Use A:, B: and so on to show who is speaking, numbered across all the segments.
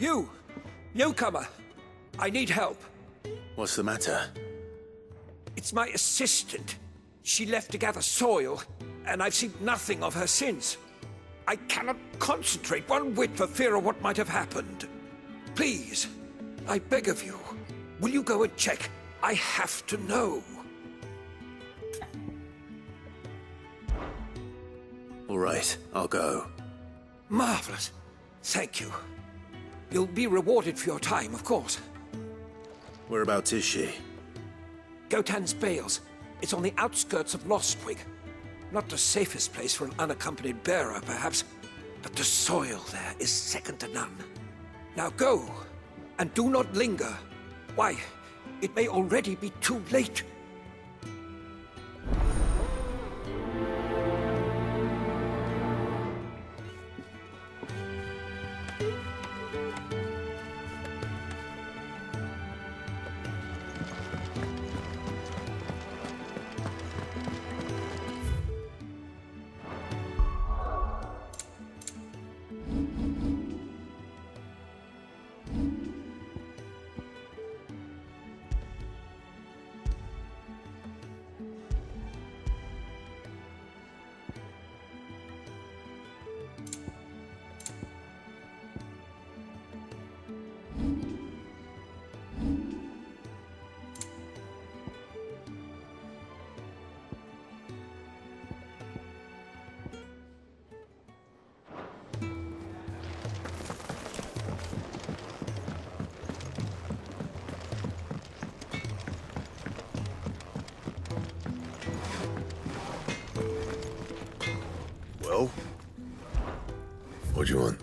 A: You! Newcomer! I need help.
B: What's the matter?
A: It's my assistant. She left to gather soil, and I've seen nothing of her since. I cannot concentrate one whit for fear of what might have happened. Please, I beg of you, will you go and check? I have to know.
B: All right, I'll go.
A: Marvelous. Thank you. You'll be rewarded for your time, of course.
B: Whereabouts is she?
A: Gotan's Bales. It's on the outskirts of Lostwig. Not the safest place for an unaccompanied bearer, perhaps, but the soil there is second to none. Now go, and do not linger. Why, it may already be too late.
C: Well? What do you want?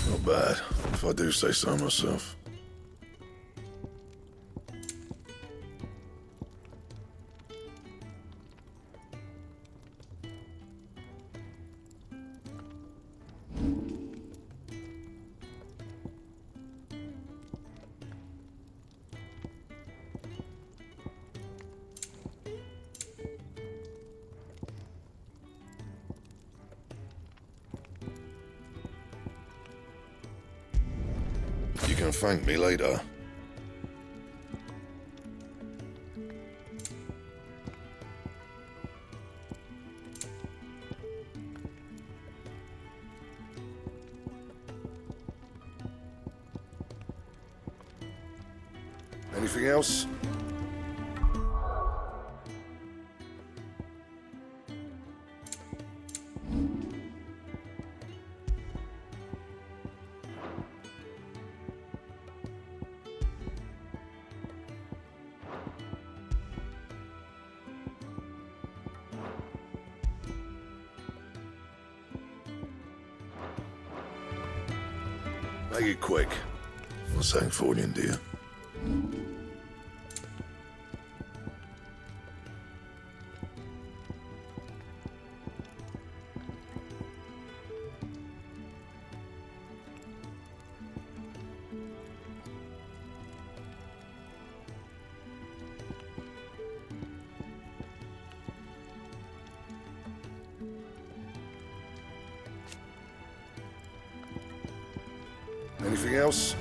C: Not bad, if I do say so myself. You can thank me later. Anything else? Make it quick. I'm saying for you, dear. Anything else?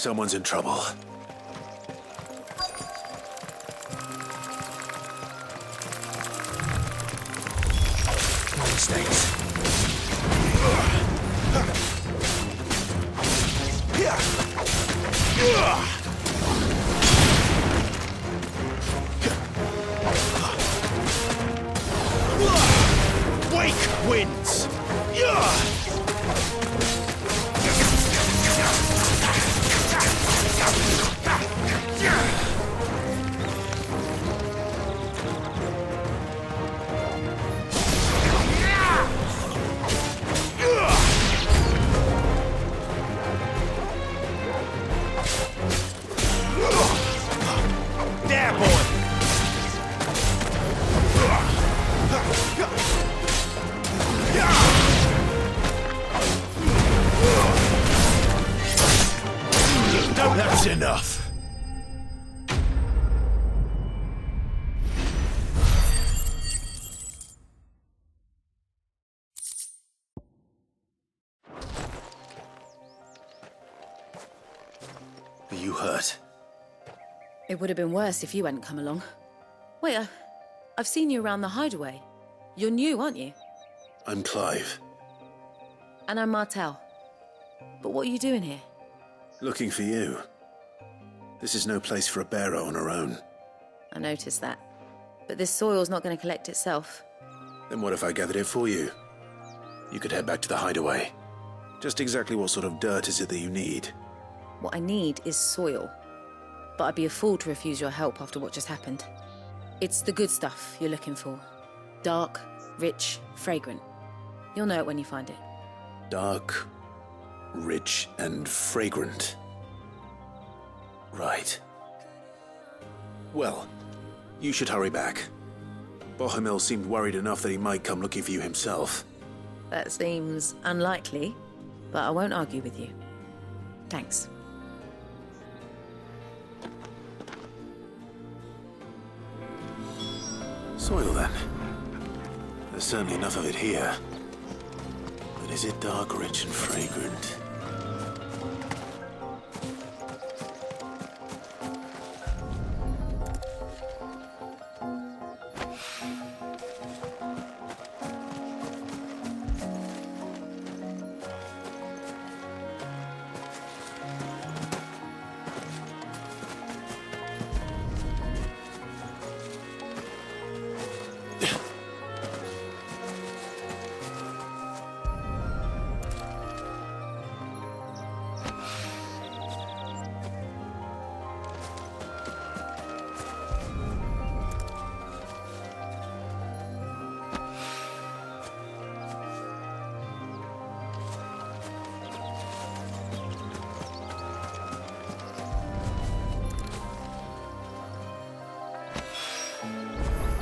B: Someone's in trouble. No mistakes.
D: Wake wins! There, boy!
B: That's enough. Are you hurt?
E: It would have been worse if you hadn't come along. Wait, I've seen you around the Hideaway. You're new, aren't you?
B: I'm Clive.
E: And I'm Martel. But what are you doing here?
B: Looking for you. This is no place for a bearer on her own.
E: I noticed that. But this soil's not going to collect itself.
B: Then what if I gathered it for you? You could head back to the Hideaway. Just exactly what sort of dirt is it that you need?
E: What I need is soil. But I'd be a fool to refuse your help after what just happened. It's the good stuff you're looking for. Dark, rich, fragrant. You'll know it when you find it.
B: Dark, rich, and fragrant. Right. Well, you should hurry back. Bohemil seemed worried enough that he might come looking for you himself.
E: That seems unlikely, but I won't argue with you. Thanks.
B: Soil, then. There's certainly enough of it here. But is it dark, rich, and fragrant?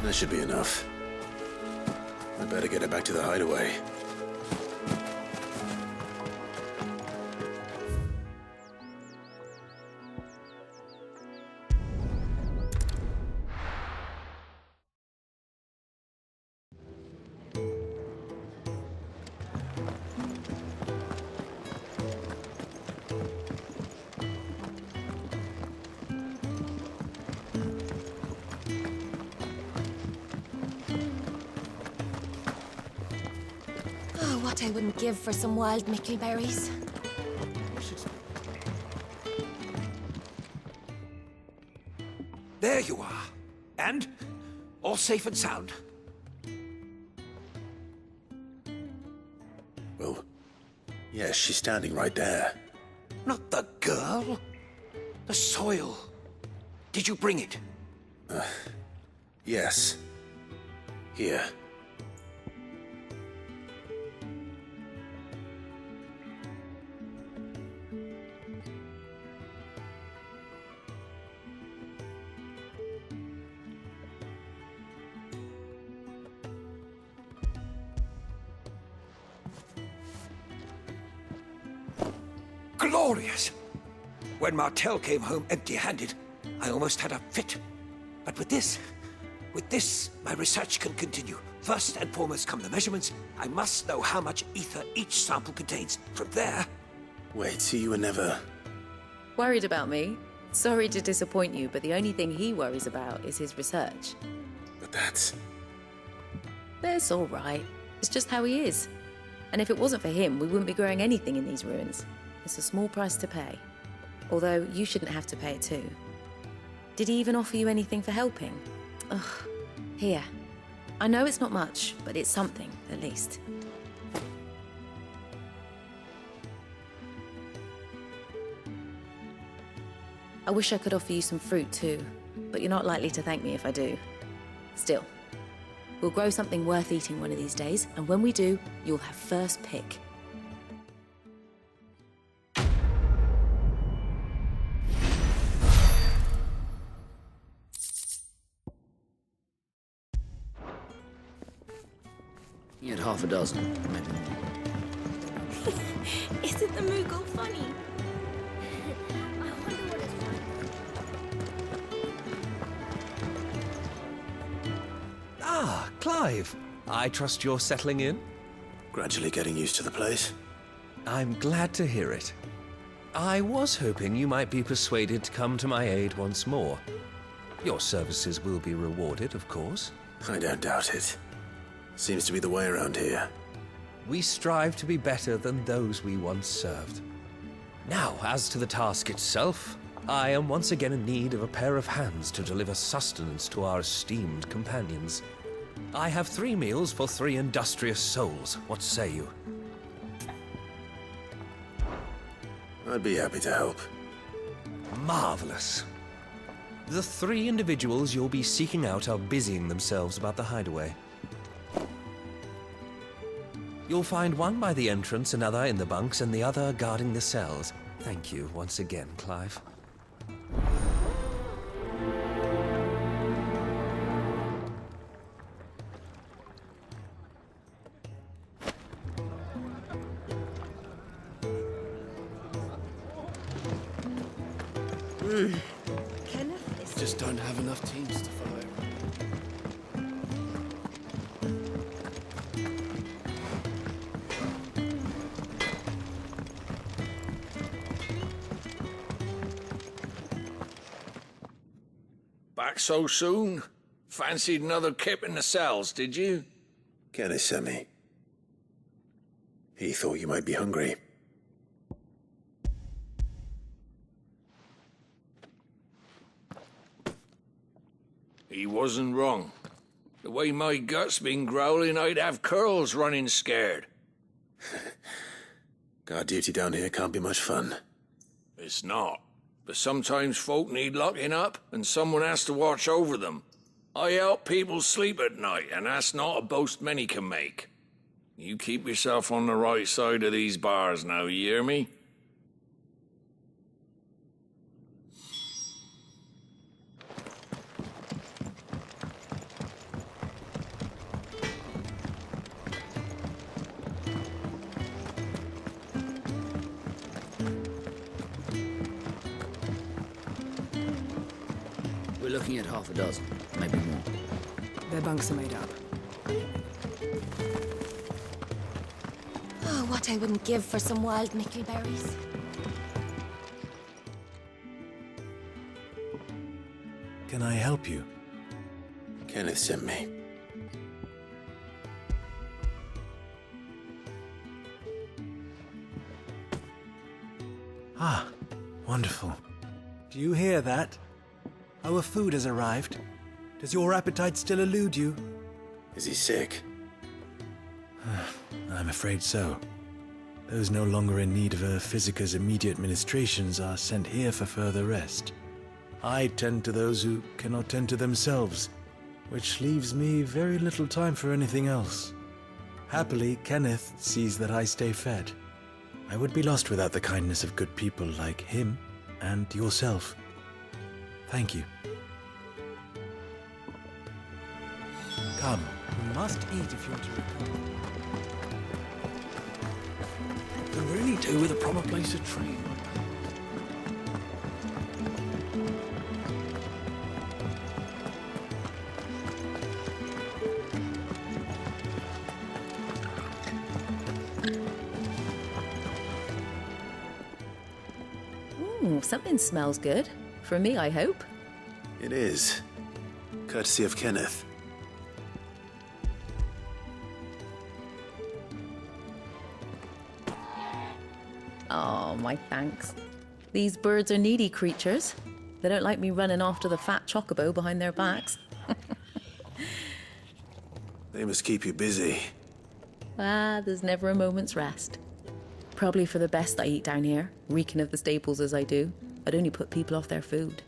B: That should be enough. I better get it back to the Hideaway.
F: What I wouldn't give for some wild mickleberries.
A: There you are. And? All safe and sound?
B: Well, yes, she's standing right there.
A: Not the girl. The soil. Did you bring it?
B: Yes. Here.
A: Glorious! When Martel came home empty-handed, I almost had a fit. But with this, my research can continue. First and foremost come the measurements. I must know how much ether each sample contains. From there...
B: Wait, so you were never...
E: Worried about me? Sorry to disappoint you, but the only thing he worries about is his research.
B: But that's...
E: That's all right. It's just how he is. And if it wasn't for him, we wouldn't be growing anything in these ruins. It's a small price to pay. Although, you shouldn't have to pay it too. Did he even offer you anything for helping? Ugh. Here. I know it's not much, but it's something, at least. I wish I could offer you some fruit too, but you're not likely to thank me if I do. Still, we'll grow something worth eating one of these days, and when we do, you'll have first pick.
G: You had half a dozen, maybe more.
F: Isn't the Moogle funny? I wonder what it's like.
D: Ah, Clive. I trust you're settling in?
B: Gradually getting used to the place.
D: I'm glad to hear it. I was hoping you might be persuaded to come to my aid once more. Your services will be rewarded, of course.
B: I don't doubt it. Seems to be the way around here.
D: We strive to be better than those we once served. Now, as to the task itself, I am once again in need of a pair of hands to deliver sustenance to our esteemed companions. I have 3 meals for 3 industrious souls. What say you?
B: I'd be happy to help.
D: Marvelous. The 3 individuals you'll be seeking out are busying themselves about the hideaway. You'll find one by the entrance, another in the bunks, and the other guarding the cells. Thank you once again, Clive.
G: Just don't have enough teams to follow.
A: Back so soon? Fancied another kip in the cells, did you?
B: Kenneth sent me. He thought you might be hungry.
A: He wasn't wrong. The way my gut's been growling, I'd have curls running scared.
B: Guard duty down here can't be much fun.
A: It's not. But sometimes folk need locking up, and someone has to watch over them. I help people sleep at night, and that's not a boast many can make. You keep yourself on the right side of these bars now, you hear me?
G: We're looking at half a dozen, maybe more.
H: Their bunks are made up.
F: Oh, what I wouldn't give for some wild mickleberries.
B: Can I help you? Kenneth sent me.
I: Ah, wonderful. Do you hear that? Our food has arrived. Does your appetite still elude you?
B: Is he sick?
I: I'm afraid so. Those no longer in need of a Physica's immediate ministrations are sent here for further rest. I tend to those who cannot tend to themselves, which leaves me very little time for anything else. Happily, Kenneth sees that I stay fed. I would be lost without the kindness of good people like him and yourself. Thank you. Come, you must eat if you're to recover.
G: Could really do with a proper place to train.
E: something smells good. For me, I hope.
B: It is. Courtesy of Kenneth.
E: Oh, my thanks. These birds are needy creatures. They don't like me running after the fat chocobo behind their backs.
B: They must keep you busy.
E: There's never a moment's rest. Probably for the best I eat down here, reeking of the staples as I do. I'd only put people off their food.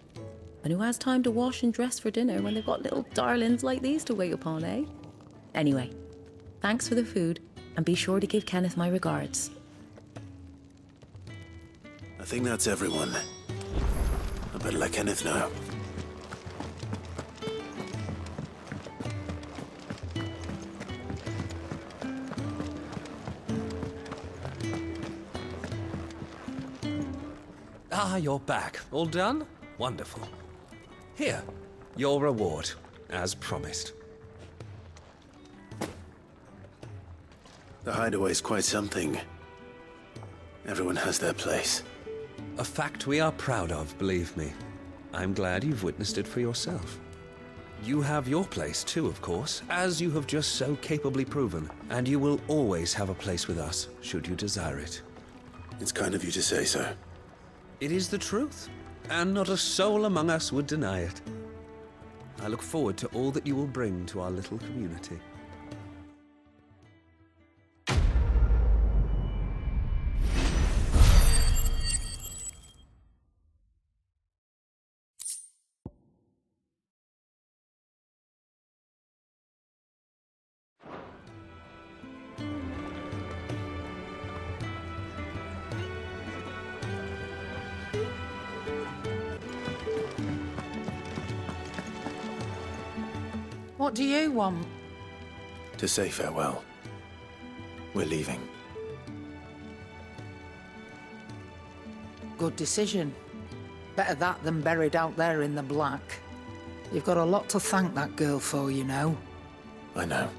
E: And who has time to wash and dress for dinner when they've got little darlings like these to wait upon, eh? Anyway, thanks for the food, and be sure to give Kenneth my regards.
B: I think that's everyone. I better let Kenneth know.
D: Ah, you're back. All done? Wonderful. Here, your reward, as promised.
B: The Hideaway's quite something. Everyone has their place.
D: A fact we are proud of, believe me. I'm glad you've witnessed it for yourself. You have your place too, of course, as you have just so capably proven, and you will always have a place with us, should you desire it.
B: It's kind of you to say so.
D: It is the truth, and not a soul among us would deny it. I look forward to all that you will bring to our little community.
J: What do you want?
B: To say farewell. We're leaving.
J: Good decision. Better that than buried out there in the black. You've got a lot to thank that girl for, you know.
B: I know.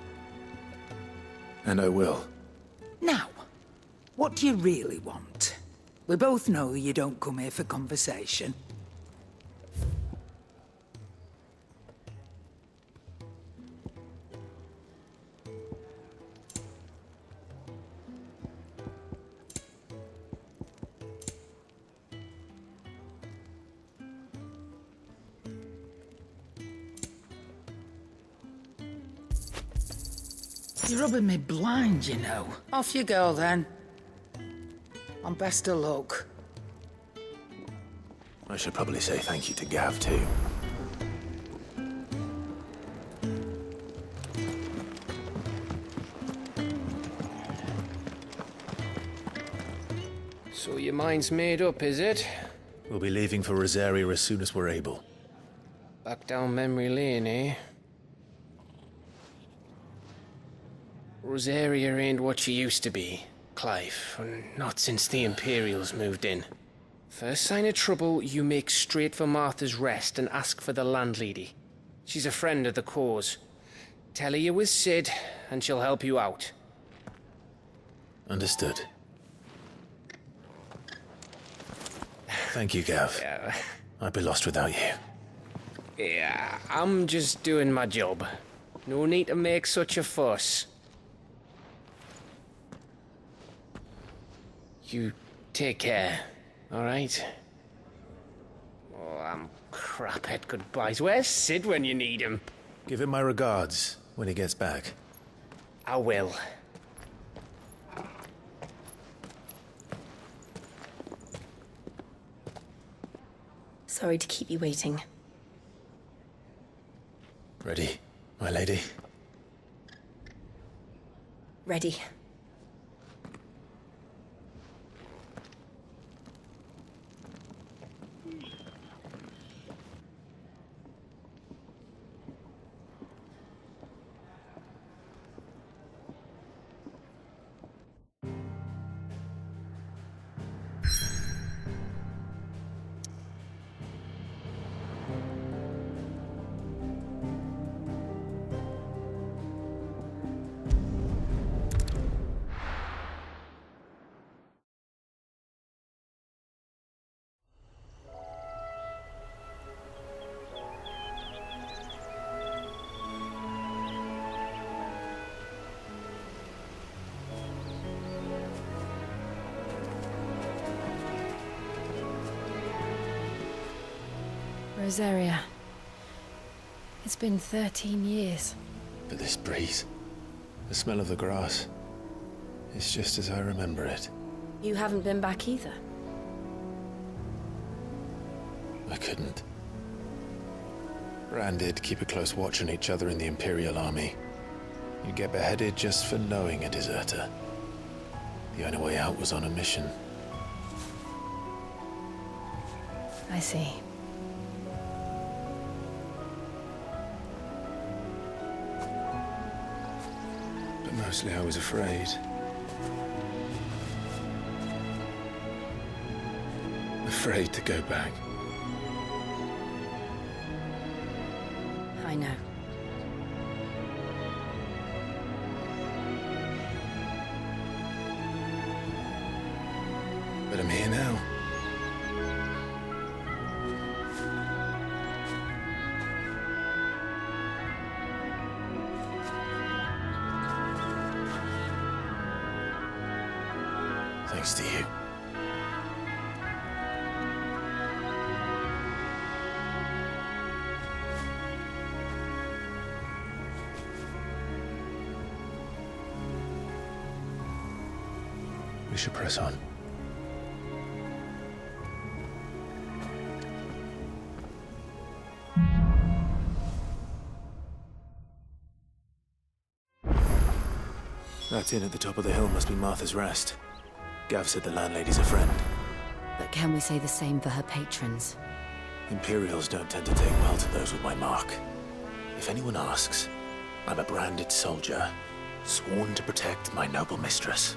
B: And I will.
J: Now, what do you really want? We both know you don't come here for conversation. You're rubbing me blind, you know. Off you go, then. And best of luck.
B: I should probably say thank you to Gav, too.
K: So your mind's made up, is it?
B: We'll be leaving for Rosaria as soon as we're able.
K: Back down memory lane, eh? Rosaria ain't what she used to be, Clive. Not since the Imperials moved in. First sign of trouble, you make straight for Martha's Rest and ask for the landlady. She's a friend of the cause. Tell her you're with Sid, and she'll help you out.
B: Understood. Thank you, Gav.
K: Yeah.
B: I'd be lost without you.
K: Yeah, I'm just doing my job. No need to make such a fuss. You take care, alright? Oh, I'm crap at goodbyes. Where's Sid when you need him?
B: Give him my regards when he gets back.
K: I will.
F: Sorry to keep you waiting.
B: Ready, my lady?
F: Ready. Rosaria. It's been 13 years.
B: But this breeze, the smell of the grass, it's just as I remember it.
E: You haven't been back either.
B: I couldn't. Branded, keep a close watch on each other in the Imperial Army. You get beheaded just for knowing a deserter. The only way out was on a mission.
F: I see.
B: But mostly I was afraid. Afraid to go back.
E: I know.
B: But I'm here now. Thanks to you. We should press on. That inn at the top of the hill must be Martha's Rest. Gav said the landlady's a friend.
E: But can we say the same for her patrons?
B: Imperials don't tend to take well to those with my mark. If anyone asks, I'm a branded soldier, sworn to protect my noble mistress.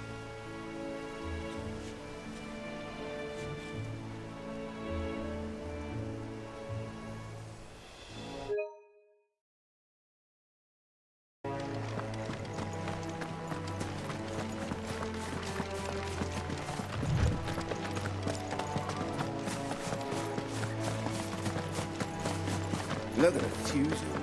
L: Look at the fusion.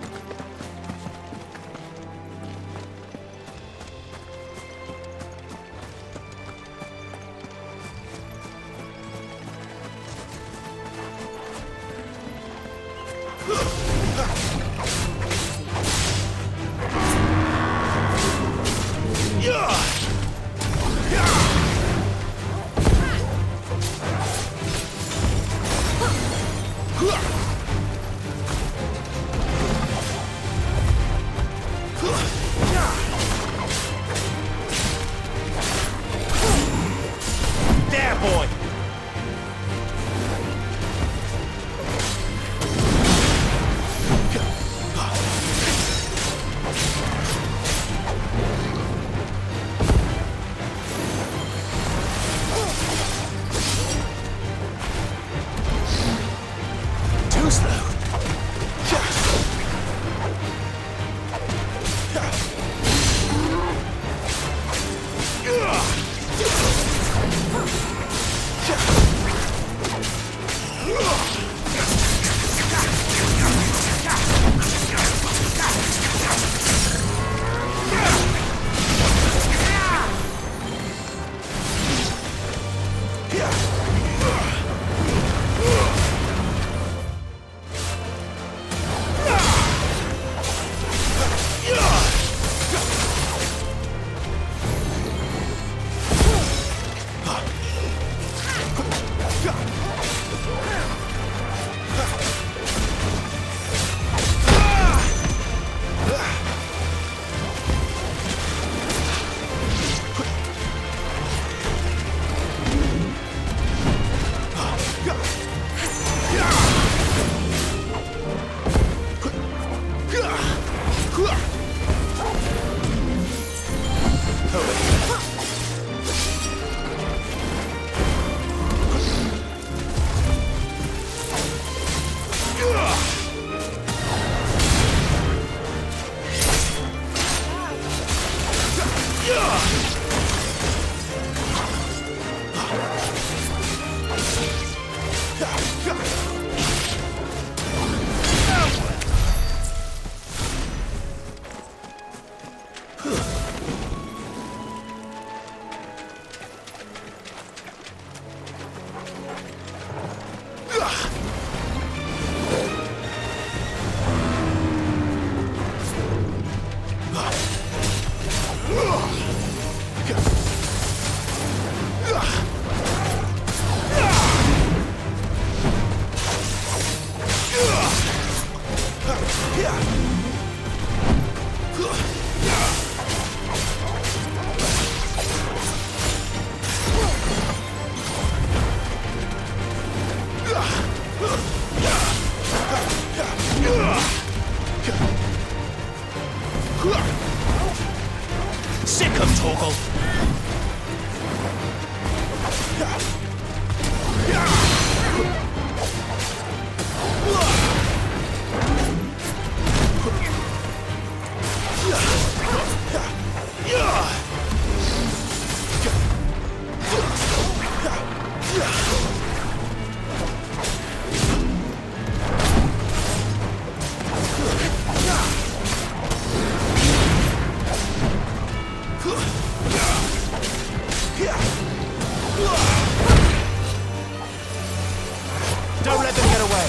L: Don't let them get away!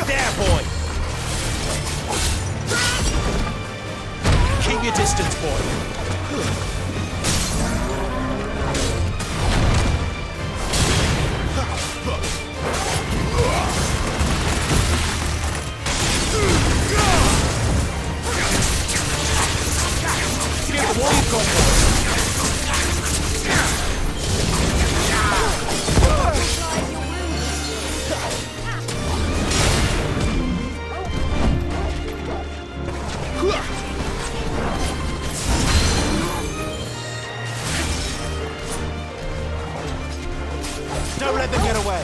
B: There, boy! Keep your distance, boy. Give them all you've got, boy.
L: Don't let them get away!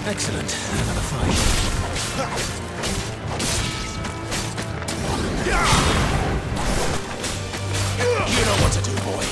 B: Excellent. Another fight. You know what to do, boy.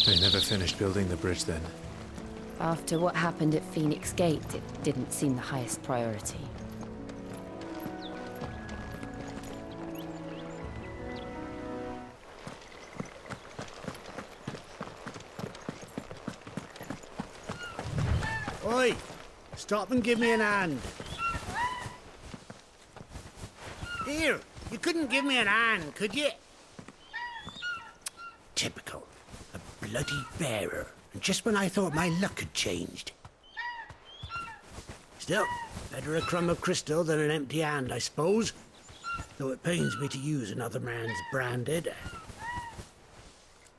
I: They never finished building the bridge then.
E: After what happened at Phoenix Gate, it didn't seem the highest priority.
L: Oi! Stop and give me an hand. Here, you couldn't give me an hand, could you? Typical. A bloody bearer. And just when I thought my luck had changed. Still, better a crumb of crystal than an empty hand, I suppose. Though it pains me to use another man's branded.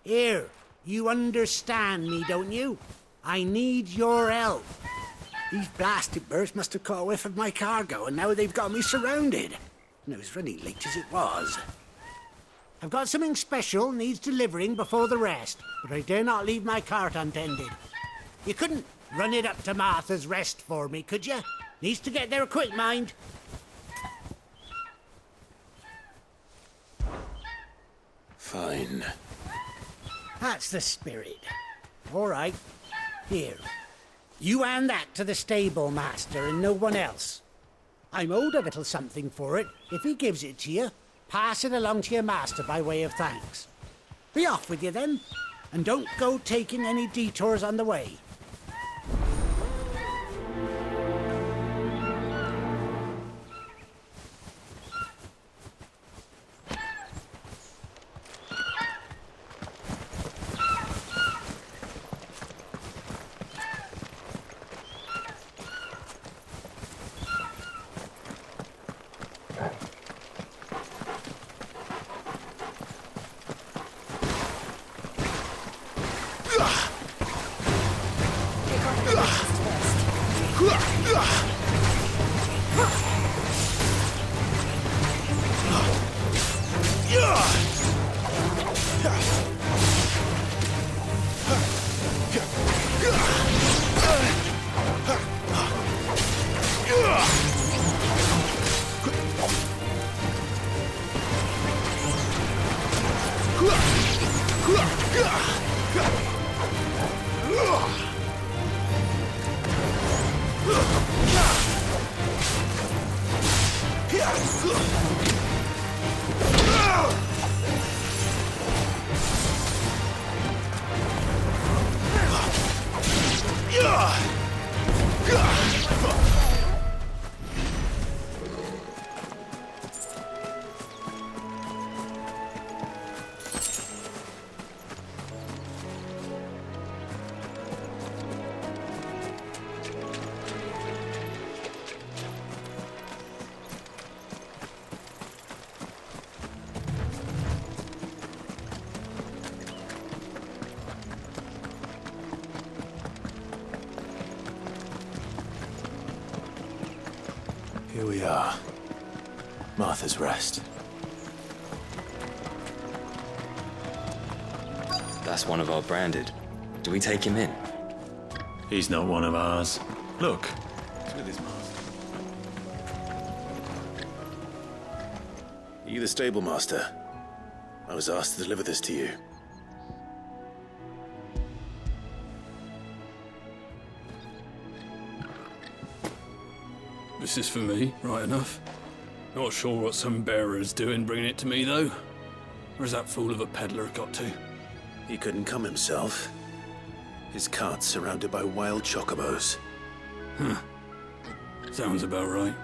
L: Here, you understand me, don't you? I need your help. These blasted birds must have caught a whiff of my cargo, and now they've got me surrounded. And it was running late as it was. I've got something special needs delivering before the rest, but I dare not leave my cart untended. You couldn't Run it up to Martha's Rest for me, could you? Needs to get there quick, mind.
B: Fine.
L: That's the spirit. All right. Here. You hand that to the stable master and no one else. I'm owed a little something for it. If he gives it to you, pass it along to your master by way of thanks. Be off with you then, and don't go taking any detours on the way.
B: Here we are. Martha's Rest.
M: That's one of our branded. Do we take him in?
I: He's not one of ours. Look, he's with his master.
B: Are you the stable master? I was asked to deliver this to you.
N: This is for me, right enough. Not sure what some bearer's doing bringing it to me, though. Where's that fool of a peddler got to?
B: He couldn't come himself. His cart's surrounded by wild chocobos.
N: Huh. Sounds about right.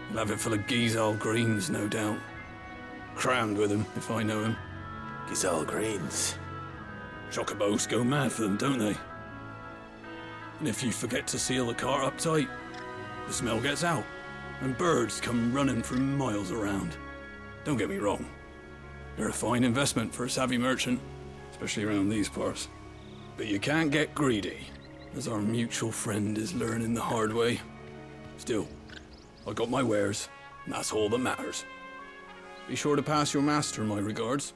N: He'll have it full of Gizal greens, no doubt. Crammed with him, if I know him.
B: Gizal greens?
N: Chocobos go mad for them, don't they? And if you forget to seal the cart up tight, the smell gets out, and birds come running from miles around. Don't get me wrong. They're a fine investment for a savvy merchant, especially around these parts. But you can't get greedy, as our mutual friend is learning the hard way. Still, I got my wares, and that's all that matters. Be sure to pass your master my regards.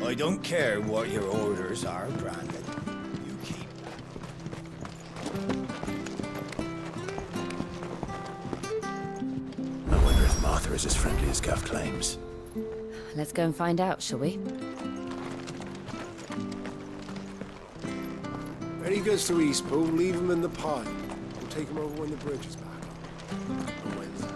O: I don't care what your orders are, Brandon. You keep...
B: I wonder if Martha is as friendly as Gav claims.
E: Let's go and find out, shall we?
P: goes to Eastpool, leave him in the pile. We'll take him over when the bridge is back on. On Wednesday.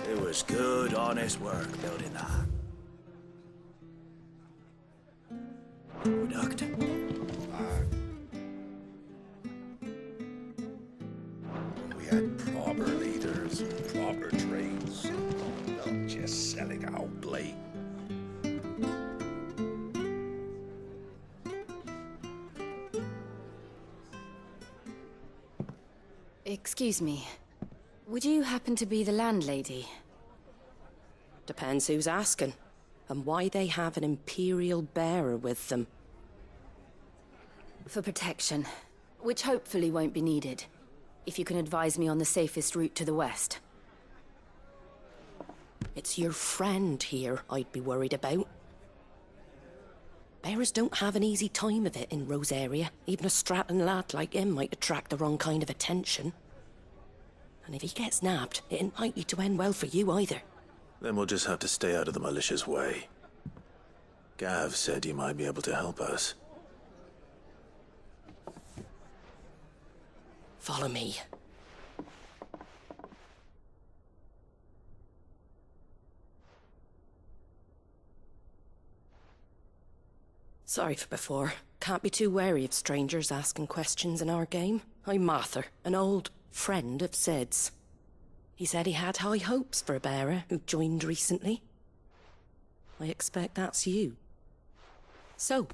O: It was good, honest work building that. Product.
C: We had proper leaders, proper trades, not just selling out blade.
E: Excuse me. Would you happen to be the landlady?
Q: Depends who's asking, and why they have an Imperial bearer with them.
E: For protection, which hopefully won't be needed. If you can advise me on the safest route to the west.
Q: It's your friend here I'd be worried about. Bearers don't have an easy time of it in Rosaria. Even a Stratton lad like him might attract the wrong kind of attention. And if he gets nabbed, it ain't likely to end well for you either.
B: Then we'll just have to stay out of the malicious way. Gav said you might be able to help us.
Q: Follow me. Sorry for before. Can't be too wary of strangers asking questions in our game. I'm Martha, an old friend of Sid's. He said he had high hopes for a bearer who joined recently. I expect that's you. So,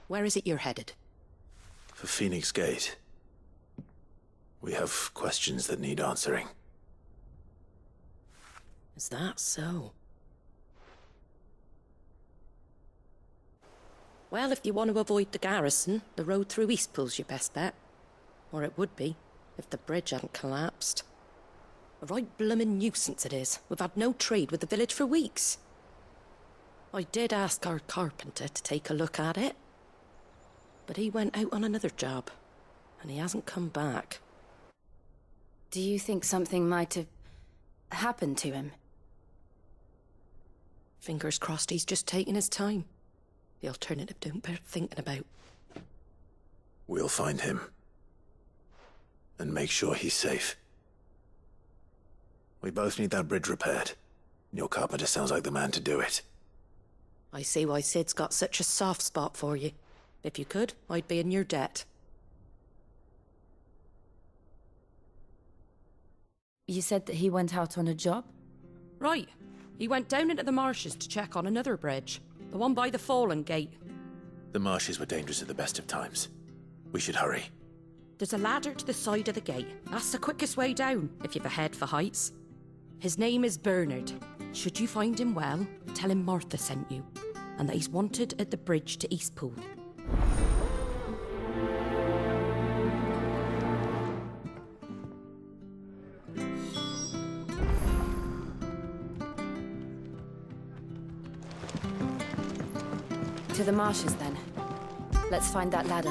Q: where is it you're headed?
B: For Phoenix Gate. We have questions that need answering.
Q: Is that so? Well, if you want to avoid the garrison, the road through Eastpool's your best bet. Or it would be, if the bridge hadn't collapsed. A right bloomin' nuisance it is. We've had no trade with the village for weeks. I did ask our carpenter to take a look at it. But he went out on another job, and he hasn't come back.
E: Do you think something might have happened to him?
Q: Fingers crossed he's just taking his time. The alternative don't bear thinking about.
B: We'll find him. And make sure he's safe. We both need that bridge repaired. Your carpenter sounds like the man to do it.
Q: I see why Sid's got such a soft spot for you. If you could, I'd be in your debt.
E: You said that he went out on a job?
Q: Right. He went down into the marshes to check on another bridge. The one by the Fallen Gate.
B: The marshes were dangerous at the best of times. We should hurry.
Q: There's a ladder to the side of the gate. That's the quickest way down, if you've a head for heights. His name is Bernard. Should you find him well, tell him Martha sent you, and that he's wanted at the bridge to Eastpool.
E: To the marshes, then. Let's find that ladder.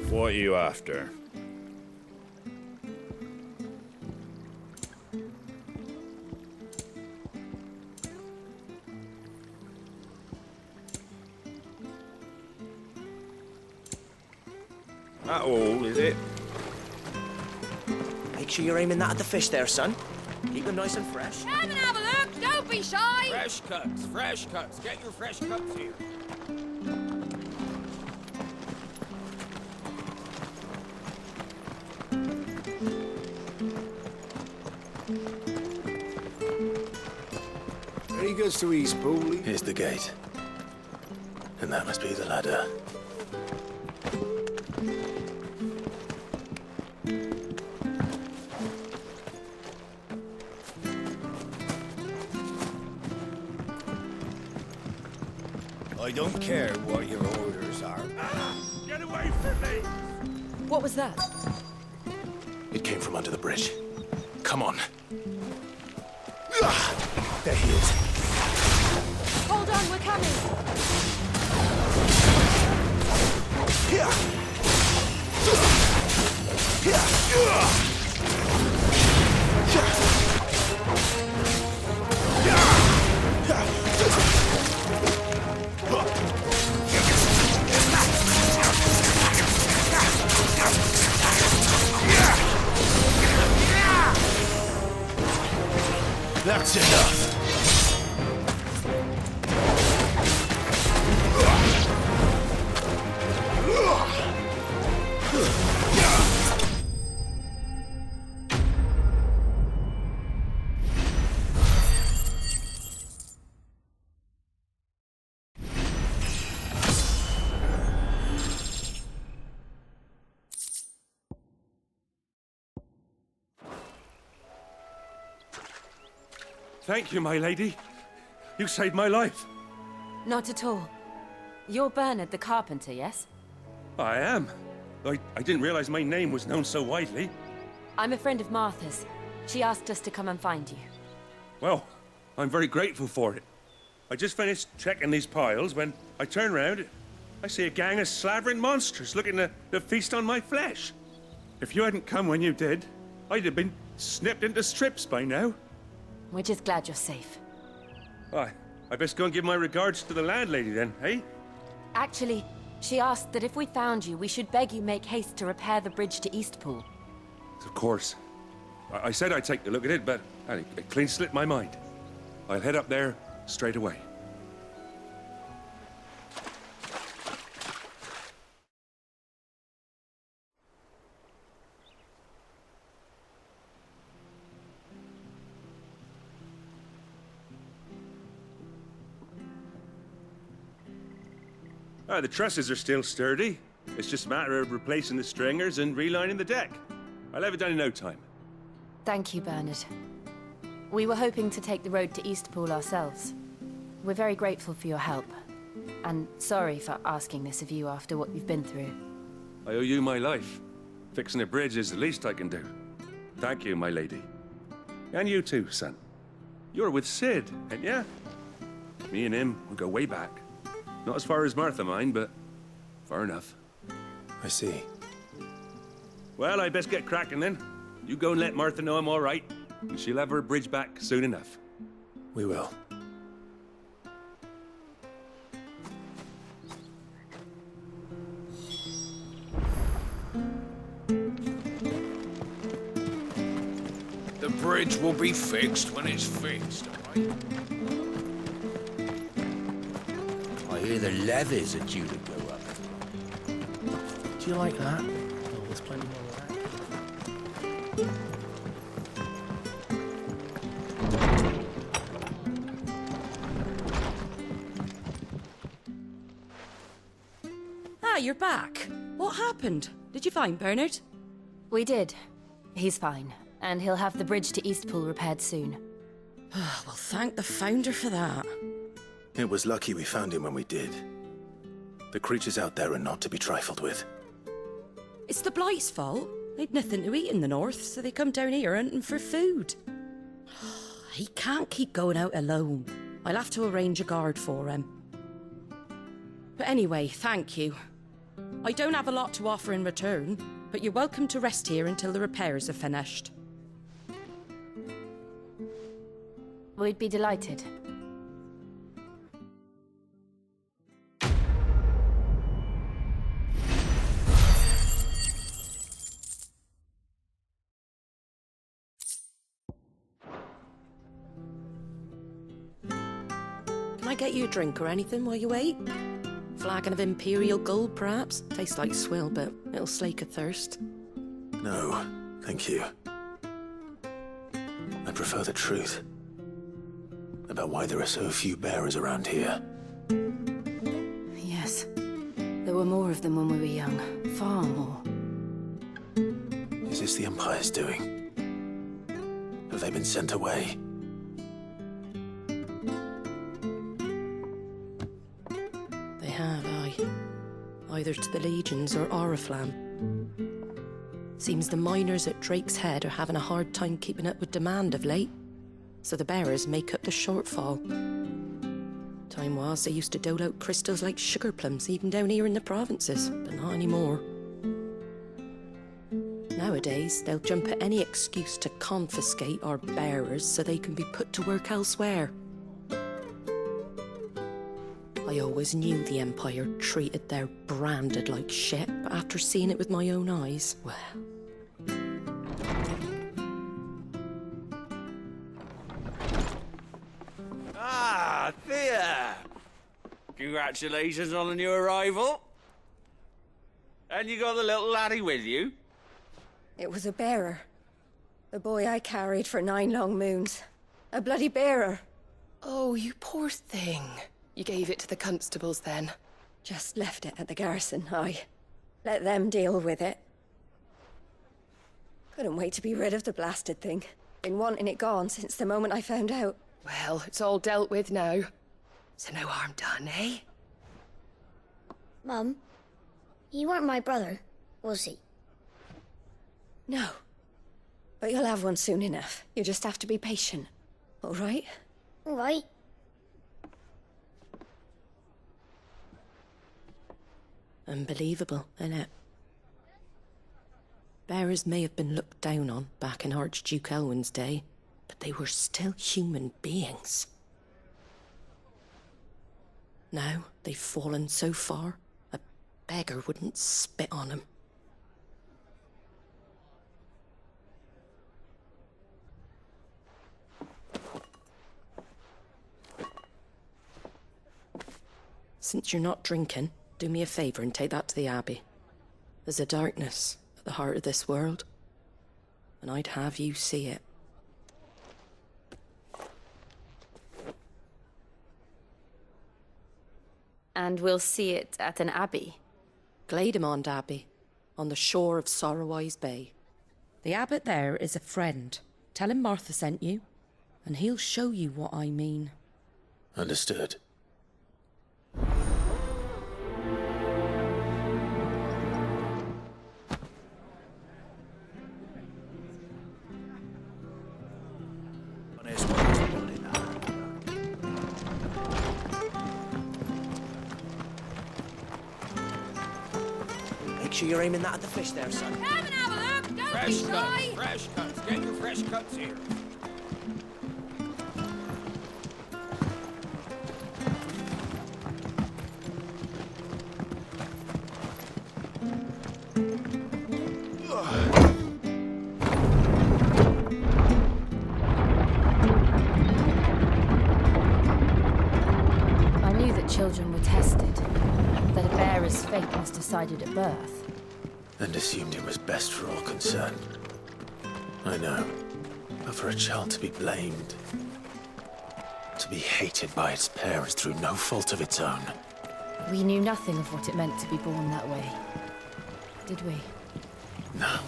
R: What are you after? That all, is it?
S: Make sure you're aiming that at the fish there, son. Keep them nice and fresh.
F: Come and have a look! Don't be shy!
R: Fresh cuts, fresh cuts. Get your fresh cuts here.
P: There he goes to Eastpool.
B: Here's the gate. And that must be the ladder.
O: I don't care what your orders are.
R: Get away from me!
Q: What was that?
B: It came from under the bridge. Come on. There he is.
Q: Hold on, we're coming!
B: That's enough.
R: Thank you, my lady. You saved my life.
T: Not at all. You're Bernard the carpenter, yes?
R: I am. I didn't realize my name was known so widely.
T: I'm a friend of Martha's. She asked us to come and find you.
R: Well, I'm very grateful for it. I just finished checking these piles when I turn round. I see a gang of slavering monsters looking to feast on my flesh. If you hadn't come when you did, I'd have been snipped into strips by now.
T: We're just glad you're safe.
R: I best go and give my regards to the landlady then, eh?
T: Actually, she asked that if we found you, we should beg you make haste to repair the bridge to Eastpool.
R: Of course. I said I'd take a look at it, but it clean slipped my mind. I'll head up there straight away. The trusses are still sturdy. It's just a matter of replacing the stringers and relining the deck. I'll have it done in no time.
T: Thank you, Bernard. We were hoping to take the road to Eastpool ourselves. We're very grateful for your help. And sorry for asking this of you after what you've been through.
R: I owe you my life. Fixing a bridge is the least I can do. Thank you, my lady. And you too, son. You're with Sid, ain't ya? Me and him, we go way back. Not as far as Martha, mind, but far enough.
B: I see.
R: Well, I best get cracking then. You go and let Martha know I'm all right, and she'll have her bridge back soon enough.
B: We will.
C: The bridge will be fixed when it's fixed, all right?
O: I hear the levies are due to go up.
B: Do you like that? Oh, there's plenty more of
Q: that. Ah, you're back. What happened? Did you find Bernard?
T: We did. He's fine, and he'll have the bridge to Eastpool repaired soon.
Q: Well, thank the Founder for that.
B: It was lucky we found him when we did. The creatures out there are not to be trifled with.
Q: It's the Blight's fault. They'd nothing to eat in the north, so they come down here hunting for food. He can't keep going out alone. I'll have to arrange a guard for him. But anyway, thank you. I don't have a lot to offer in return, but you're welcome to rest here until the repairs are finished.
T: We'd be delighted.
Q: Can I get you a drink or anything while you wait? Flagon of Imperial Gold, perhaps? Tastes like swill, but it'll slake a thirst.
B: No, thank you. I prefer the truth. About why there are so few bearers around here.
T: Yes. There were more of them when we were young. Far more.
B: Is this the Empire's doing? Have they been sent away?
Q: have, aye. Either to the Legions or Oriflamme. Seems the miners at Drake's Head are having a hard time keeping up with demand of late, so the bearers make up the shortfall. Time was they used to dole out crystals like sugar plums even down here in the provinces, but not anymore. Nowadays, they'll jump at any excuse to confiscate our bearers so they can be put to work elsewhere. I always knew the Empire treated their branded like shit, but after seeing it with my own eyes, well...
U: Ah, Thea! Congratulations on the new arrival. And you got the little laddie with you?
V: It was a bearer. The boy I carried for 9 long moons. A bloody bearer.
W: Oh, you poor thing. You gave it to the constables then?
V: Just left it at the garrison, aye. Let them deal with it. Couldn't wait to be rid of the blasted thing. Been wanting it gone since the moment I found out.
W: Well, it's all dealt with now. So no harm done, eh?
F: Mum, you weren't my brother, was he?
V: No. But you'll have one soon enough. You just have to be patient. All right?
F: All right.
Q: Unbelievable, innit? Bearers may have been looked down on back in Archduke Elwin's day, but they were still human beings. Now they've fallen so far, a beggar wouldn't spit on them. Since you're not drinking, do me a favour and take that to the Abbey. There's a darkness at the heart of this world, and I'd have you see it.
T: And we'll see it at an abbey?
Q: Glademond Abbey, on the shore of Sorrowwise Bay. The abbot there is a friend. Tell him Martha sent you, and he'll show you what I mean.
B: Understood.
S: Make sure you're aiming that at the fish there, son.
F: Come and have a look! Don't
O: Fresh
F: be shy!
O: cuts, fresh cuts. Get your fresh cuts here.
T: I knew that children were tested, that a bearer's fate was decided at birth.
B: And assumed it was best for all concerned. I know. But for a child to be blamed, to be hated by its parents through no fault of its own.
T: We knew nothing of what it meant to be born that way, did we?
B: No.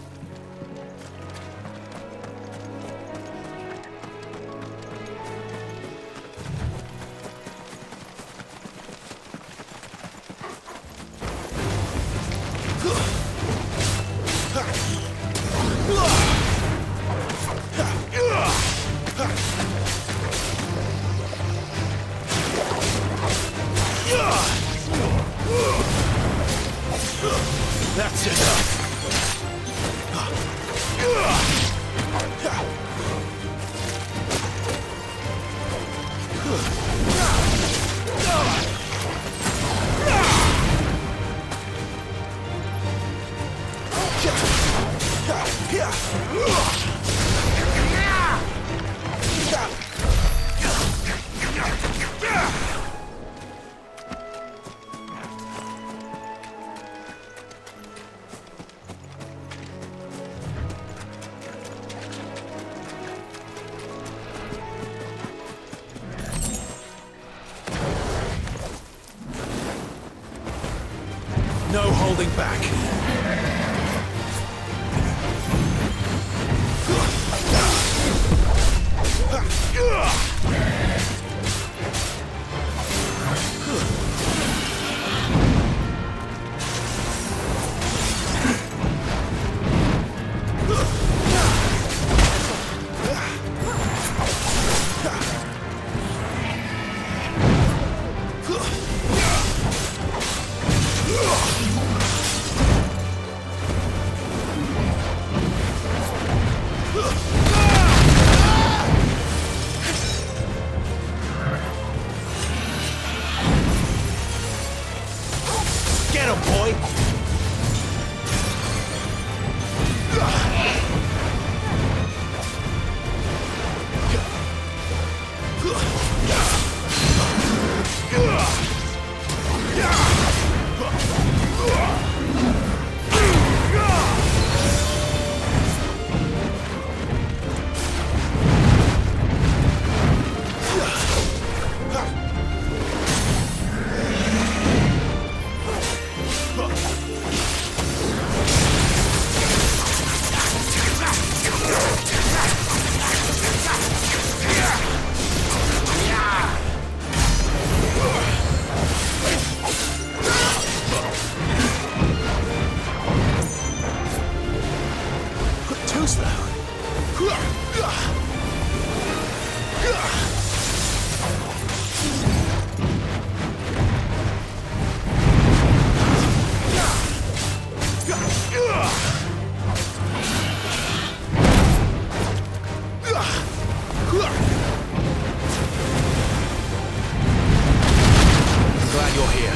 B: That's enough. No holding back. Get him, boy! Glad you're here.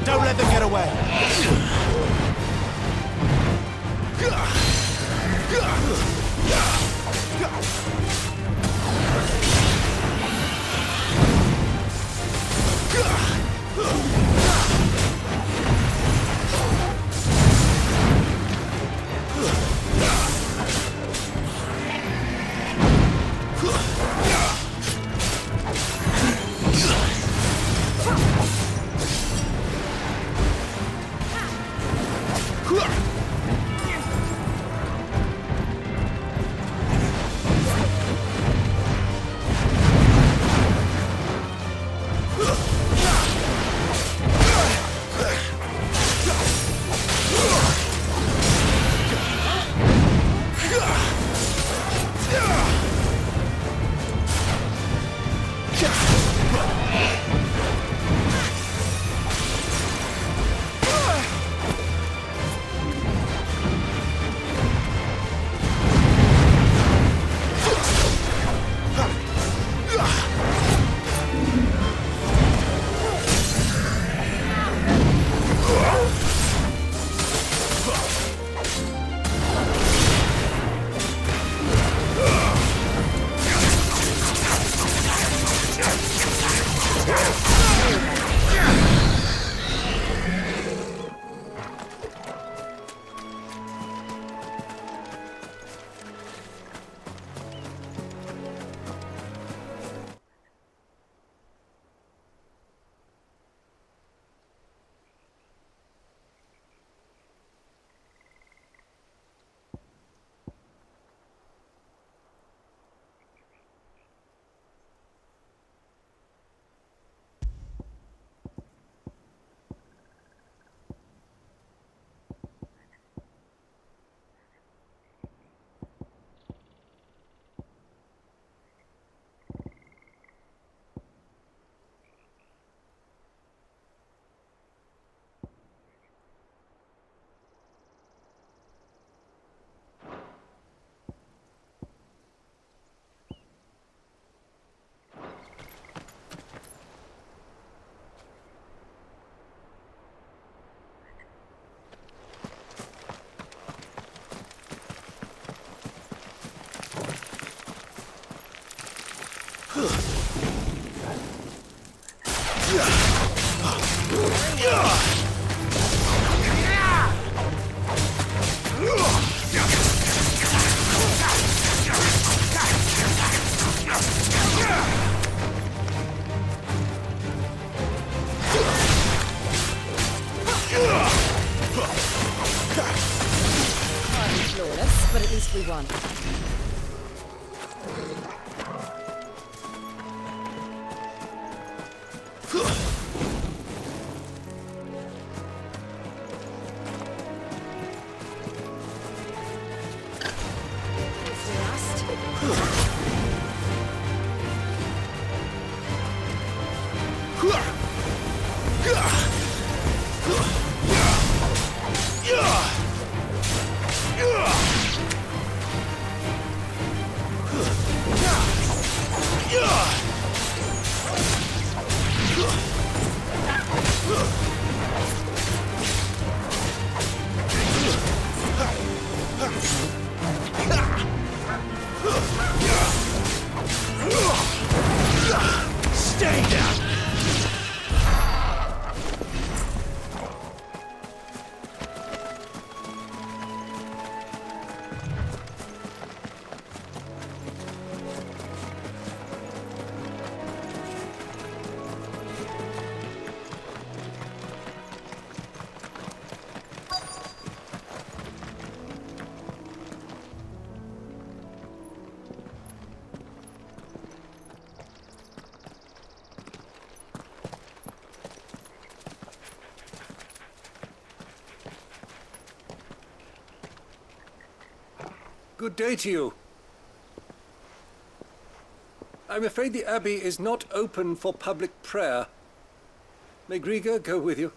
B: Don't let them get away.
V: Flawless, but at least we won.
B: Yeah!
A: Good day to you. I'm afraid the Abbey is not open for public prayer. May Griga go with you?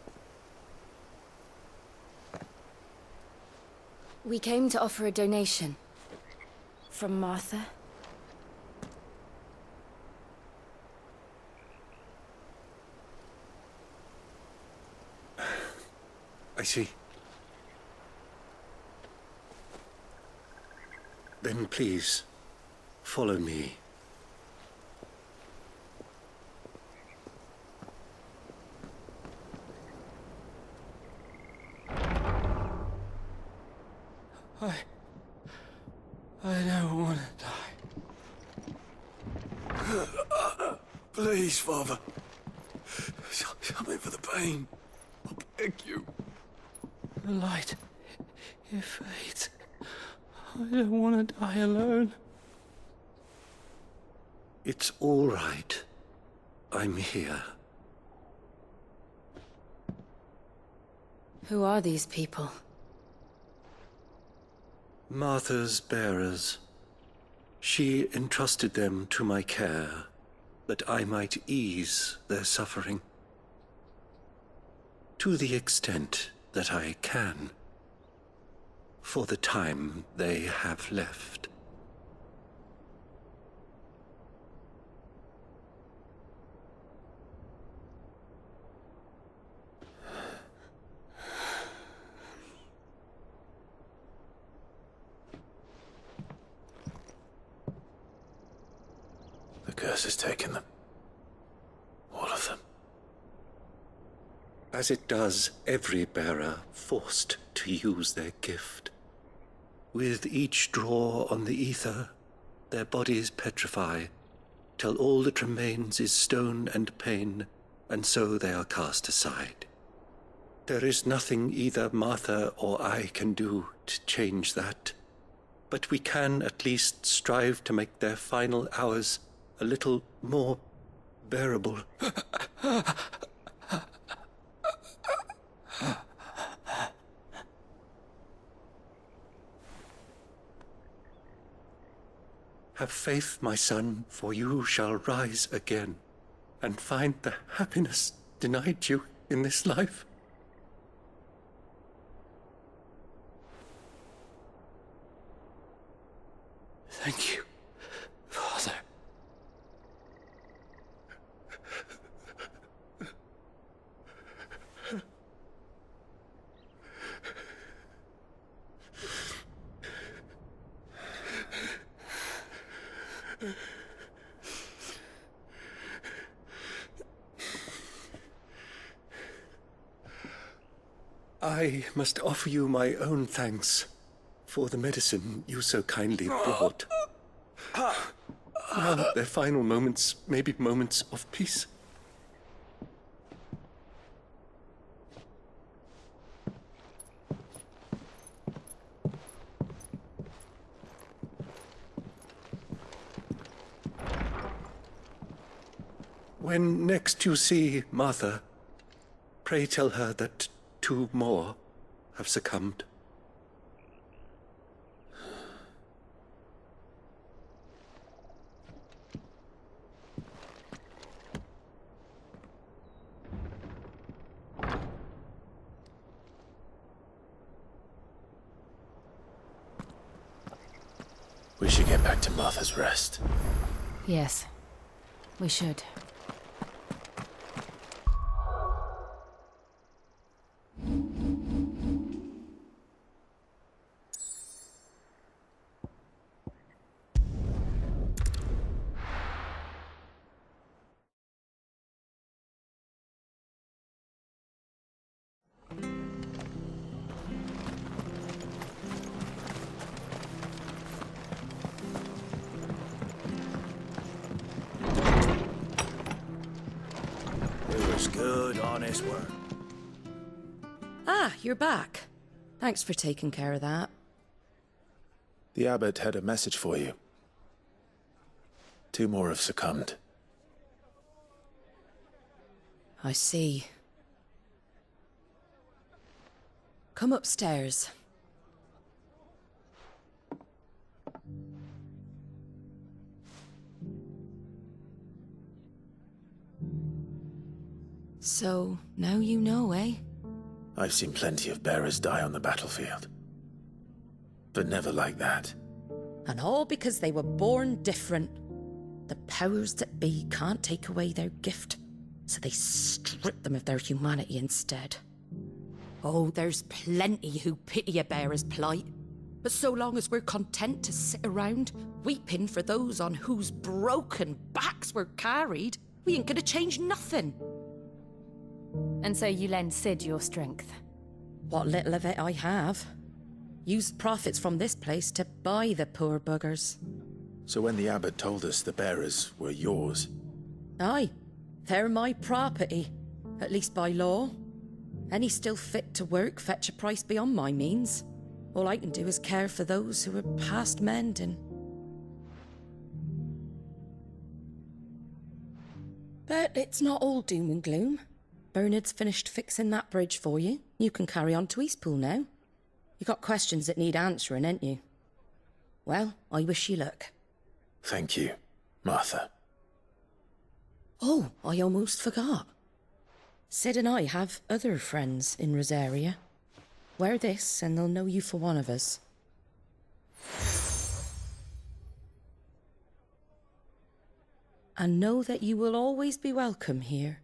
T: We came to offer a donation. From Martha.
A: I see. Then please, follow me.
G: I don't want to die.
P: Please, Father. Something for the pain. I beg you.
G: The light, it fades. I don't want to die alone.
A: It's all right. I'm here.
T: Who are these people?
A: Martha's bearers. She entrusted them to my care, that I might ease their suffering. To the extent that I can, for the time they have left.
B: The curse has taken them. All of them.
A: As it does every bearer forced to use their gift. With each draw on the ether, their bodies petrify, till all that remains is stone and pain, and so they are cast aside. There is nothing either Martha or I can do to change that, but we can at least strive to make their final hours a little more bearable. Have faith, my son, for you shall rise again, and find the happiness denied you in this life.
G: Thank you, Father.
A: I must offer you my own thanks for the medicine you so kindly brought. Now their final moments may be moments of peace. When next you see Martha, pray tell her that 2 more have succumbed.
B: We should get back to Martha's Rest.
T: Yes, we should.
O: Good, honest work.
V: Ah, you're back. Thanks for taking care of that.
B: The abbot had a message for you. 2 more have succumbed.
V: I see. Come upstairs.
Q: So, now you know, eh?
B: I've seen plenty of bearers die on the battlefield. But never like that.
Q: And all because they were born different. The powers that be can't take away their gift, so they strip them of their humanity instead. Oh, there's plenty who pity a bearer's plight. But so long as we're content to sit around, weeping for those on whose broken backs we're carried, we ain't gonna change nothing.
T: And so you lend Sid your strength?
Q: What little of it I have. Used profits from this place to buy the poor buggers.
B: So when the abbot told us the bearers were yours...
Q: Aye, they're my property, at least by law. Any still fit to work fetch a price beyond my means. All I can do is care for those who are past mending. But it's not all doom and gloom. Bernard's finished fixing that bridge for you. You can carry on to Eastpool now. You got questions that need answering, ain't you? Well, I wish you luck.
B: Thank you, Martha.
Q: Oh, I almost forgot. Sid and I have other friends in Rosaria. Wear this and they'll know you for one of us. And know that you will always be welcome here.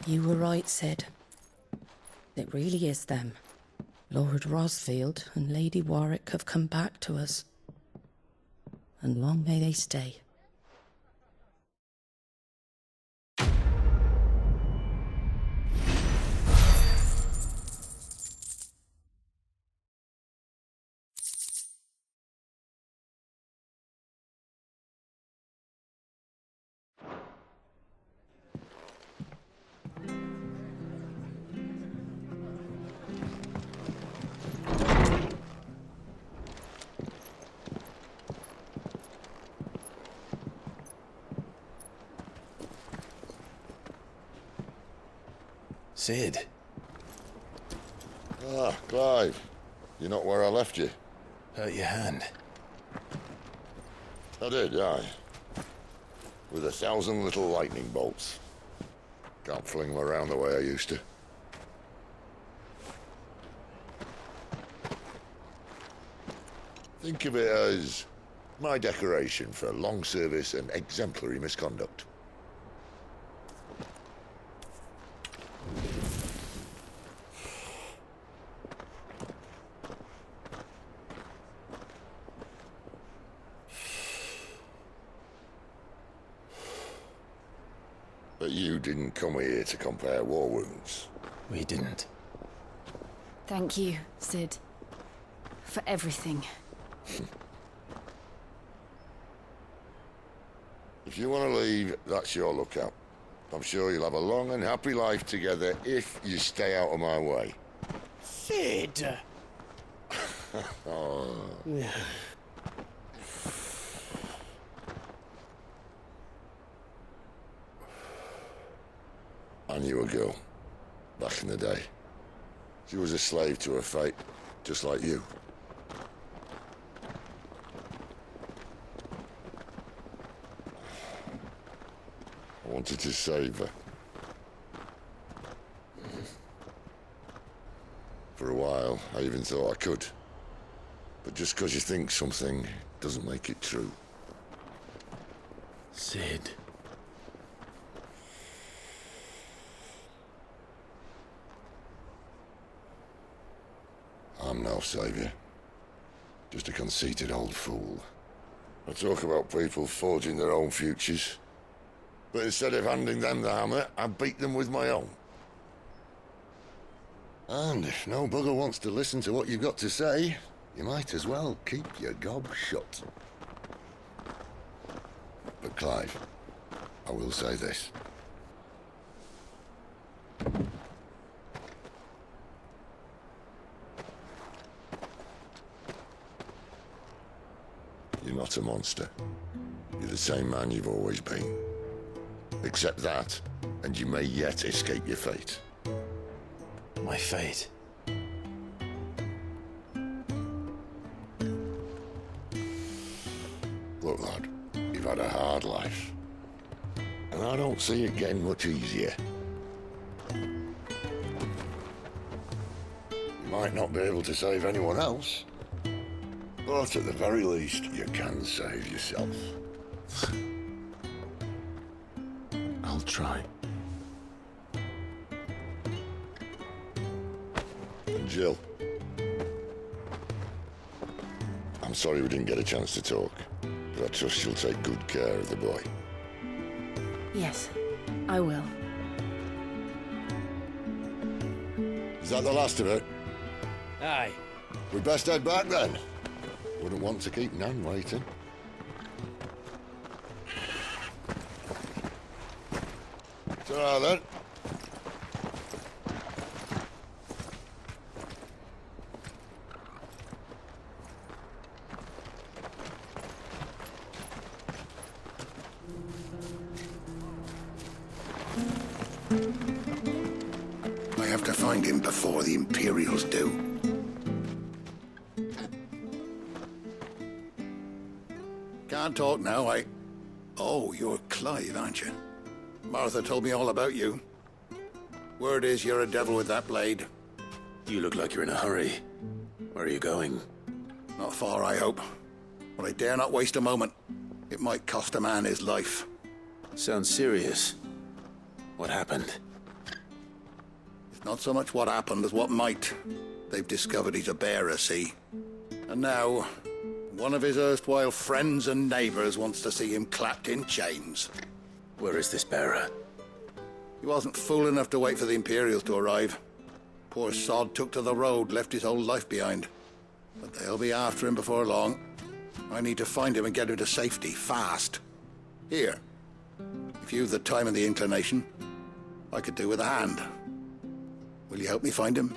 Q: You were right, Sid. It really is them. Lord Rosfield and Lady Warwick have come back to us. And long may they stay.
B: Sid.
C: Ah, Clive. You're not where I left you.
B: Hurt your hand.
C: I did, aye. With 1,000 little lightning bolts. Can't fling them around the way I used to. Think of it as my decoration for long service and exemplary misconduct. But you didn't come here to compare war wounds.
B: We didn't.
T: Thank you, Sid. For everything.
C: If you want to leave, that's your lookout. I'm sure you'll have a long and happy life together if you stay out of my way.
L: Sid!
C: Oh. I knew a girl, back in the day. She was a slave to her fate, just like you. I wanted to save her. For a while, I even thought I could. But just because you think something doesn't make it true.
B: Sid.
C: I'm no savior. Just a conceited old fool. I talk about people forging their own futures. But instead of handing them the hammer, I beat them with my own. And if no bugger wants to listen to what you've got to say, you might as well keep your gob shut. But Clive, I will say this. You're not a monster. You're the same man you've always been. Accept that, and you may yet escape your fate.
B: My fate?
C: don't see it getting much easier. You might not be able to save anyone else, but at the very least, you can save yourself.
B: I'll try.
C: And Jill, I'm sorry we didn't get a chance to talk, but I trust she'll take good care of the boy.
E: Yes, I will.
C: Is that the last of it?
U: Aye.
C: We'd best head back then. Wouldn't want to keep Nan waiting. Ta-ra then.
L: I have to find him before the Imperials do. Can't talk now, Oh, you're Clive, aren't you? Martha told me all about you. Word is you're a devil with that blade.
B: You look like you're in a hurry. Where are you going?
L: Not far, I hope. But I dare not waste a moment. It might cost a man his life.
B: Sounds serious. What happened?
L: It's not so much what happened as what might. They've discovered he's a bearer, see? And now, one of his erstwhile friends and neighbors wants to see him clapped in chains.
B: Where is this bearer?
L: He wasn't fool enough to wait for the Imperials to arrive. Poor sod took to the road, left his whole life behind. But they'll be after him before long. I need to find him and get him to safety, fast. Here, if you've the time and the inclination, I could do with a hand. Will you help me find him?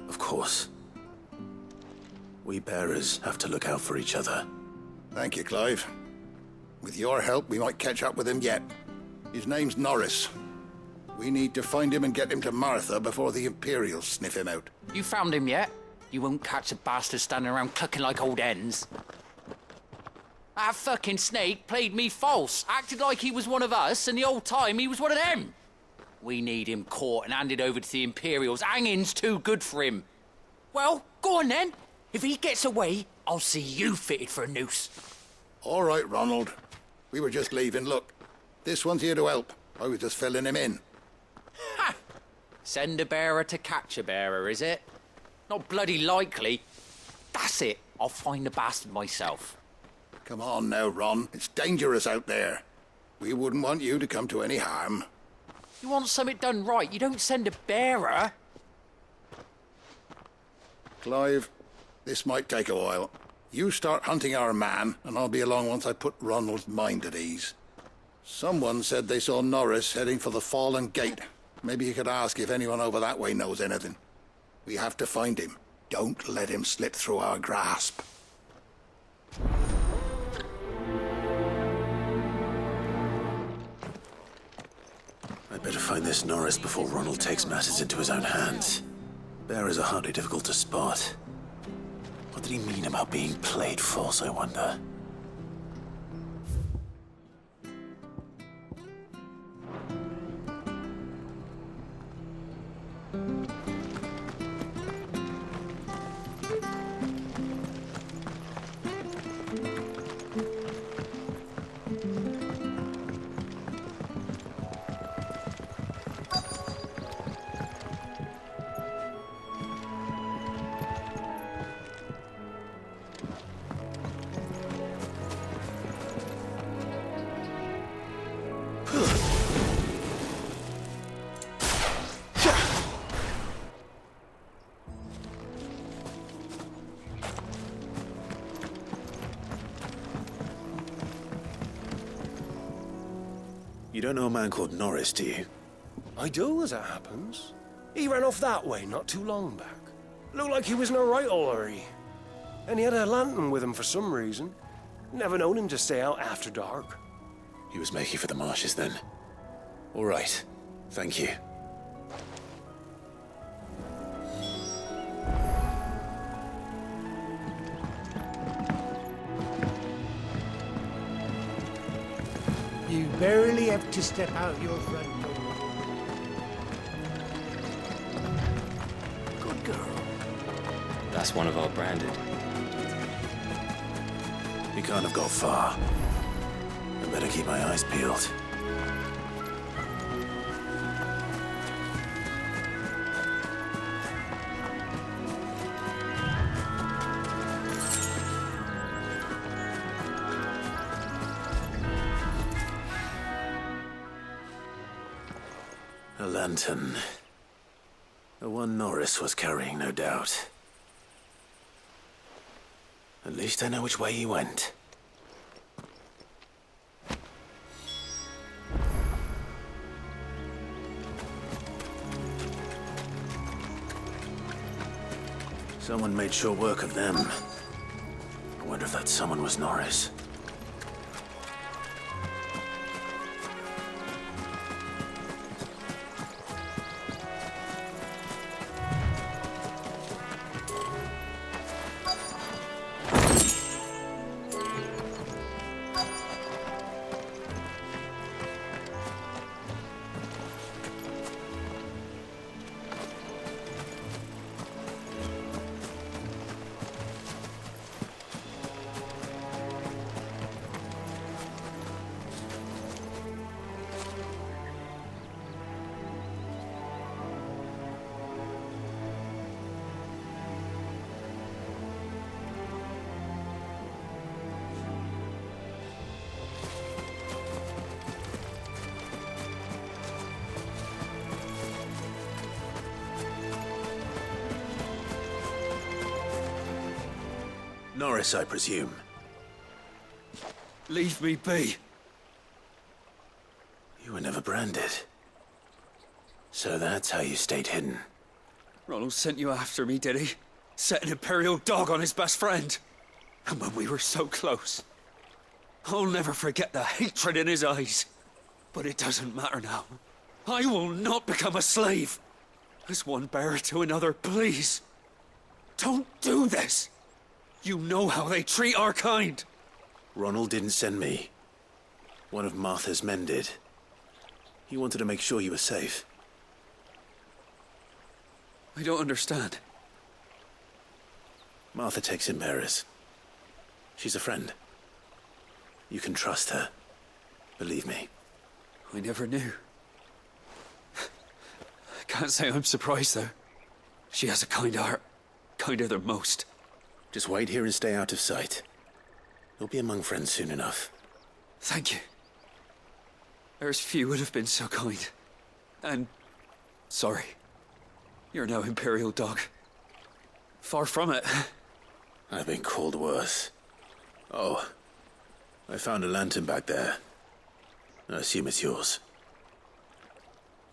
B: Of course. We bearers have to look out for each other.
L: Thank you, Clive. With your help, we might catch up with him yet. His name's Norris. We need to find him and get him to Martha before the Imperials sniff him out.
U: You found him yet? You won't catch a bastard standing around clucking like old hens. That fucking snake played me false, acted like he was one of us, and the whole time he was one of them. We need him caught and handed over to the Imperials. Hanging's too good for him. Well, go on then. If he gets away, I'll see you fitted for a noose.
L: All right, Ronald. We were just leaving. Look, this one's here to help. I was just filling him in.
U: Ha! Send a bearer to catch a bearer, is it? Not bloody likely. That's it. I'll find the bastard myself.
L: Come on now, Ron. It's dangerous out there. We wouldn't want you to come to any harm.
U: You want something done right, you don't send a bearer.
L: Clive, this might take a while. You start hunting our man, and I'll be along once I put Ronald's mind at ease. Someone said they saw Norris heading for the Fallen Gate. Maybe you could ask if anyone over that way knows anything. We have to find him. Don't let him slip through our grasp.
B: I'd better find this Norris before Ronald takes matters into his own hands. Bearers are hardly difficult to spot. What did he mean about being played false, I wonder? You don't know a man called Norris, do you?
P: I do, as it happens. He ran off that way not too long back. Looked like he was in a right old hurry. And he had a lantern with him for some reason. Never known him to stay out after dark.
B: He was making for the marshes then. All right. Thank you.
L: You barely have to step out your front door. Good girl.
M: That's one of our branded.
B: He can't have got far. I better keep my eyes peeled. A lantern. The one Norris was carrying, no doubt. At least I know which way he went. Someone made short work of them. I wonder if that someone was Norris. Norris, I presume.
N: Leave me be.
B: You were never branded. So that's how you stayed hidden.
N: Ronald sent you after me, did he? Set an Imperial dog on his best friend. And when we were so close. I'll never forget the hatred in his eyes. But it doesn't matter now. I will not become a slave. As one bearer to another, please. Don't do this. You know how they treat our kind.
B: Ronald didn't send me. One of Martha's men did. He wanted to make sure you were safe.
N: I don't understand.
B: Martha takes in bearers. She's a friend. You can trust her. Believe me.
N: I never knew. I can't say I'm surprised, though. She has a kind heart. Kinder than most.
B: Just wait here and stay out of sight. You'll be among friends soon enough.
N: Thank you. There's few would have been so kind. And... sorry. You're no Imperial dog. Far from it.
B: I've been called worse. Oh. I found a lantern back there. I assume it's yours.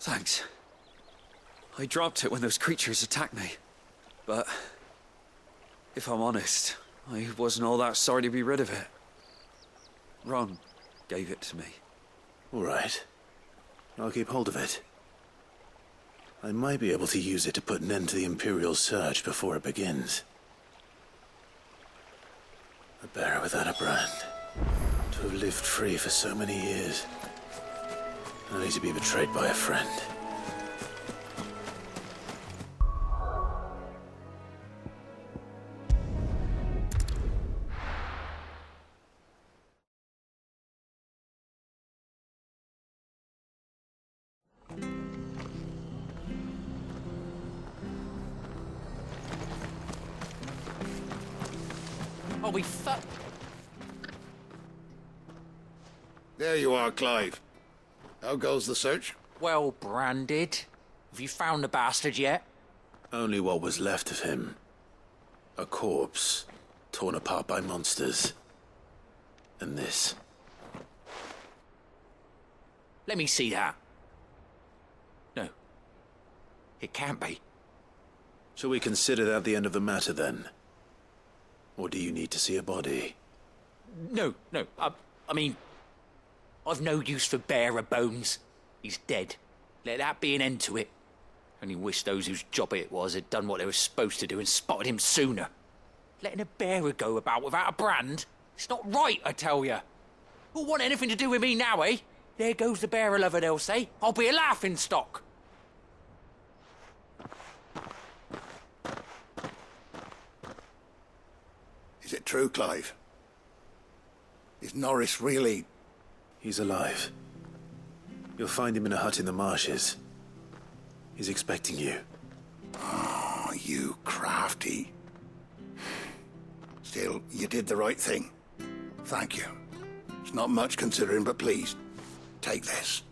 N: Thanks. I dropped it when those creatures attacked me. But... if I'm honest, I wasn't all that sorry to be rid of it. Ron gave it to me.
B: All right. I'll keep hold of it. I might be able to use it to put an end to the Imperial surge before it begins. A bearer without a brand. To have lived free for so many years. Only to be betrayed by a friend.
U: Oh, we fuck.
C: There you are, Clive. How goes the search?
U: Well branded. Have you found the bastard yet?
B: Only what was left of him. A corpse, torn apart by monsters. And this.
U: Let me see that. No. It can't be.
B: Shall we consider that the end of the matter, then? Or do you need to see a body?
U: No. I mean... I've no use for bearer bones. He's dead. Let that be an end to it. Only wish those whose job it was had done what they were supposed to do and spotted him sooner. Letting a bearer go about without a brand? It's not right, I tell you. Who'll want anything to do with me now, eh? There goes the bearer lover, they'll say. I'll be a laughing stock.
D: Is it true, Clive? Is Norris really...
B: He's alive. You'll find him in a hut in the marshes. He's expecting you.
D: Oh, you crafty. Still, you did the right thing. Thank you. It's not much considering, but please, take this.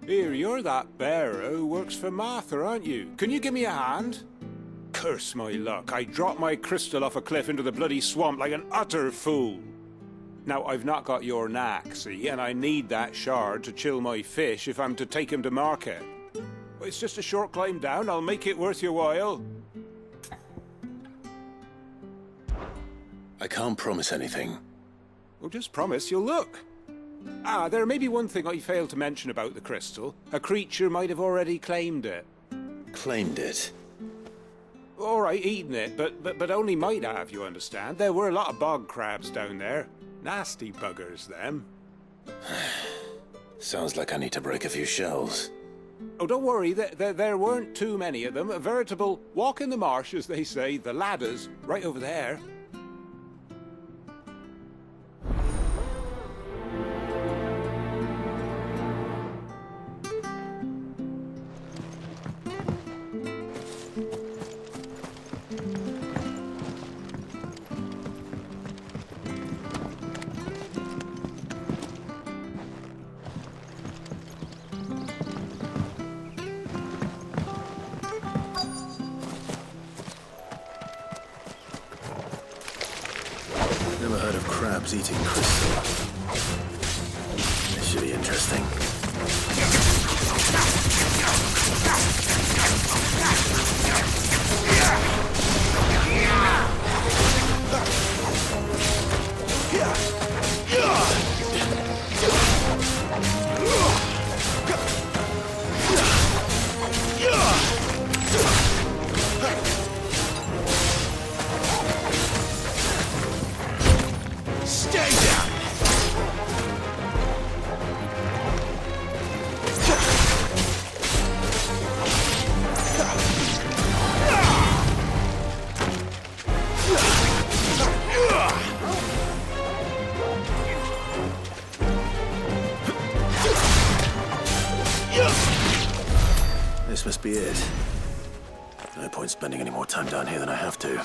H: Here, you're that bearer who works for Martha, aren't you? Can you give me a hand? Curse my luck, I dropped my crystal off a cliff into the bloody swamp like an utter fool. Now, I've not got your knack, see, and I need that shard to chill my fish if I'm to take him to market. But it's just a short climb down, I'll make it worth your while.
B: I can't promise anything.
H: Well, just promise you'll look. Ah, there may be one thing I failed to mention about the crystal. A creature might have already claimed it.
B: Claimed it?
H: All right, eaten it, but only might have, you understand. There were a lot of bog crabs down there. Nasty buggers, them.
B: Sounds like I need to break a few shells.
H: Oh, don't worry, there weren't too many of them. A veritable walk in the marsh, as they say, the ladders, right over there.
B: Never heard of crabs eating crystal. This should be interesting.
H: Stay down!
B: This must be it. No point spending any more time down here than I have to.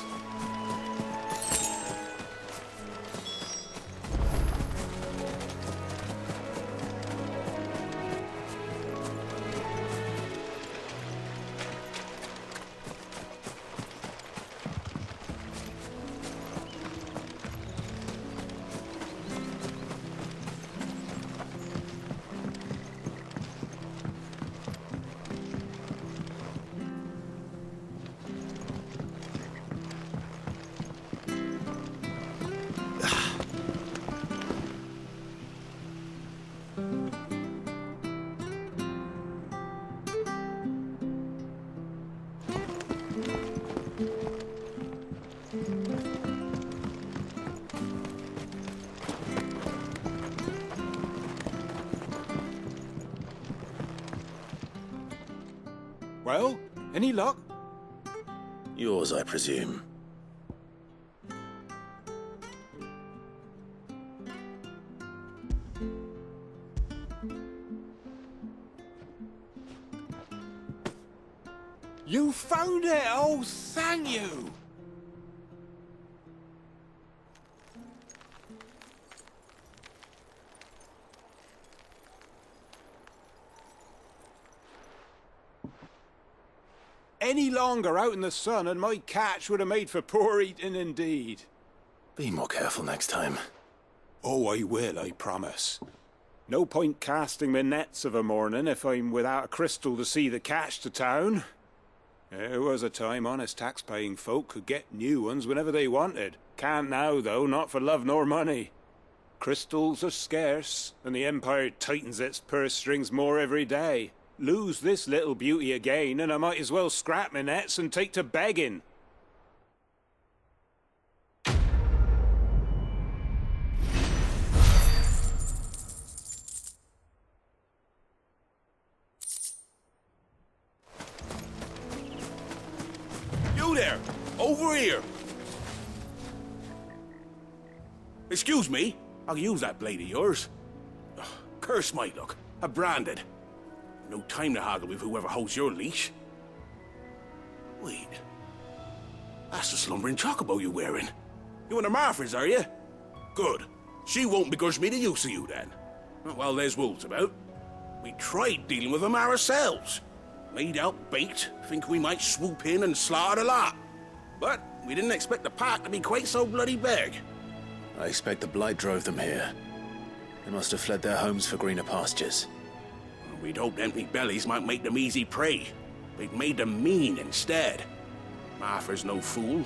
H: Well, any luck?
B: Yours, I presume.
H: You found it! Oh, thank you! any longer out in the sun and my catch would have made for poor eating indeed.
B: Be more careful next time.
H: Oh, I will, I promise. No point casting my nets of a morning if I'm without a crystal to see the catch to town. There was a time honest tax-paying folk could get new ones whenever they wanted. Can't now, though, not for love nor money. Crystals are scarce, and the Empire tightens its purse strings more every day. Lose this little beauty again, and I might as well scrap my nets and take to begging.
I: You there! Over here! Excuse me, I'll use that blade of yours. Ugh, curse my luck, I'm branded. No time to haggle with whoever holds your leash. Wait, that's the slumbering chocobo you're wearing. You one of Martha's, are you? Good. She won't begrudge me the use of you then. Not while there's wolves about. We tried dealing with them ourselves. Laid out bait, think we might swoop in and slaughter the lot. But we didn't expect the pack to be quite so bloody big.
B: I expect the blight drove them here. They must have fled their homes for greener pastures.
I: We'd hoped empty bellies might make them easy prey. They'd made them mean instead. Martha's no fool,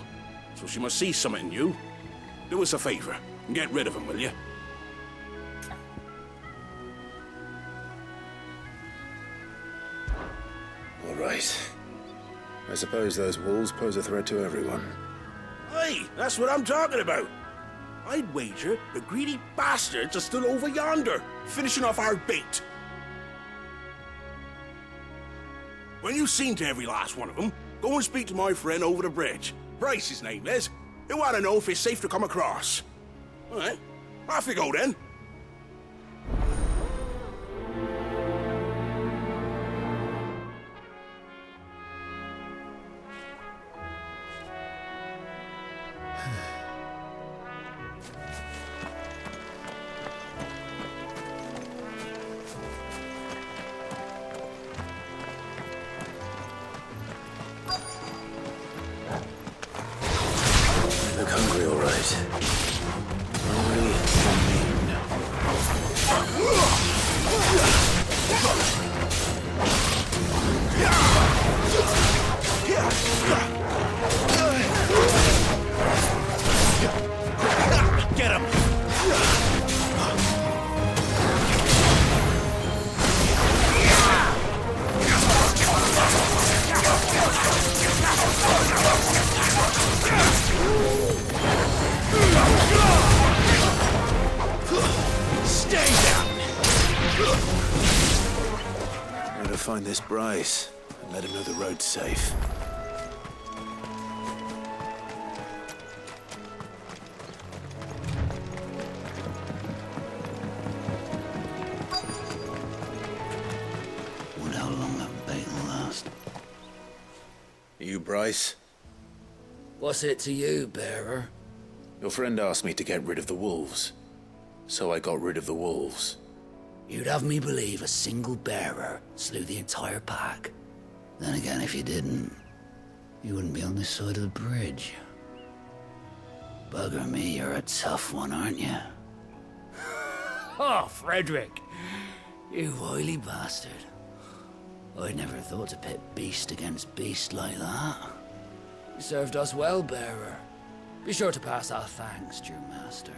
I: so she must see something in you. Do us a favor and get rid of them, will you?
B: All right. I suppose those wolves pose a threat to everyone.
I: Hey, that's what I'm talking about. I'd wager the greedy bastards are still over yonder, finishing off our bait. When you've seen to every last one of them, go and speak to my friend over the bridge. Bryce, his name is. He'll want to know if it's safe to come across. All right, off you go then.
B: Look hungry, all right. Hungry and
I: mean. Get him!
B: stay down! Better find this Bryce and let him know the road's safe.
D: Wonder how long that bait will last.
B: You, Bryce?
J: What's it to you, bearer?
B: Your friend asked me to get rid of the wolves, so I got rid of the wolves.
J: You'd have me believe a single bearer slew the entire pack. Then again, if you didn't, you wouldn't be on this side of the bridge. Bugger me, you're a tough one, aren't you? Oh, Frederick! You wily bastard. I'd never thought to pit beast against beast like that. You served us well, bearer. Be sure to pass our thanks, dear master.